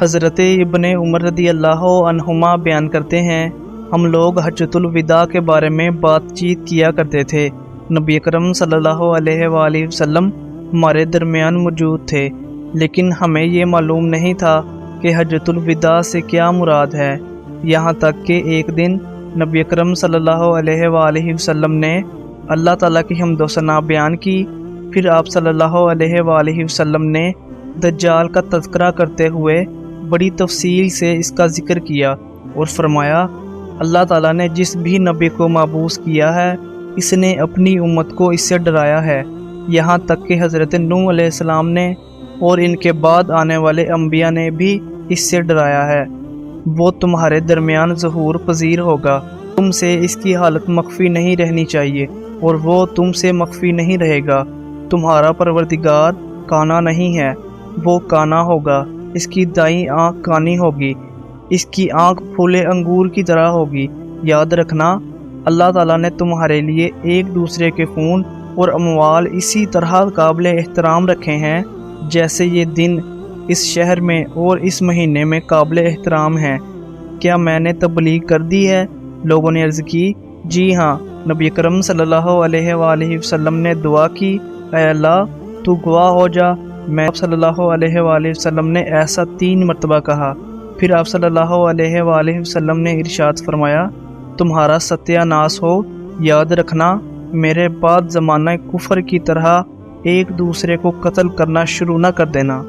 حضرت ابن عمر رضی اللہ عنہما بیان کرتے ہیں، ہم لوگ حجۃ الوداع کے بارے میں بات چیت کیا کرتے تھے۔ نبی اکرم صلی اللہ علیہ وآلہ وسلم ہمارے درمیان موجود تھے، لیکن ہمیں یہ معلوم نہیں تھا کہ حجۃ الوداع سے کیا مراد ہے، یہاں تک کہ ایک دن نبی اکرم صلی اللہ علیہ وآلہ وسلم نے اللہ تعالیٰ کی حمد و ثنا بیان کی۔ پھر آپ صلی اللہ علیہ وآلہ وسلم نے دجال کا تذکرہ کرتے ہوئے بڑی تفصیل سے اس کا ذکر کیا اور فرمایا، اللہ تعالیٰ نے جس بھی نبی کو مبعوث کیا ہے اس نے اپنی امت کو اس سے ڈرایا ہے، یہاں تک کہ حضرت نوح علیہ السلام نے اور ان کے بعد آنے والے انبیاء نے بھی اس سے ڈرایا ہے۔ وہ تمہارے درمیان ظہور پذیر ہوگا، تم سے اس کی حالت مخفی نہیں رہنی چاہیے اور وہ تم سے مخفی نہیں رہے گا۔ تمہارا پروردگار کانا نہیں ہے، وہ کانا ہوگا، اس کی دائیں آنکھ کانی ہوگی، اس کی آنکھ پھولے انگور کی طرح ہوگی۔ یاد رکھنا، اللہ تعالیٰ نے تمہارے لیے ایک دوسرے کے خون اور اموال اسی طرح قابل احترام رکھے ہیں جیسے یہ دن اس شہر میں اور اس مہینے میں قابل احترام ہیں۔ کیا میں نے تبلیغ کر دی ہے؟ لوگوں نے عرض کی، جی ہاں۔ نبی کرم صلی اللہ علیہ وآلہ وسلم نے دعا کی، اے اللہ تو گواہ ہو جا۔ میں صلی اللہ علیہ وآلہ وسلم نے ایسا 3 مرتبہ کہا۔ پھر آپ صلی اللہ علیہ وآلہ وسلم نے ارشاد فرمایا، تمہارا ستیہ ناس ہو، یاد رکھنا میرے بعد زمانہ کفر کی طرح ایک دوسرے کو قتل کرنا شروع نہ کر دینا۔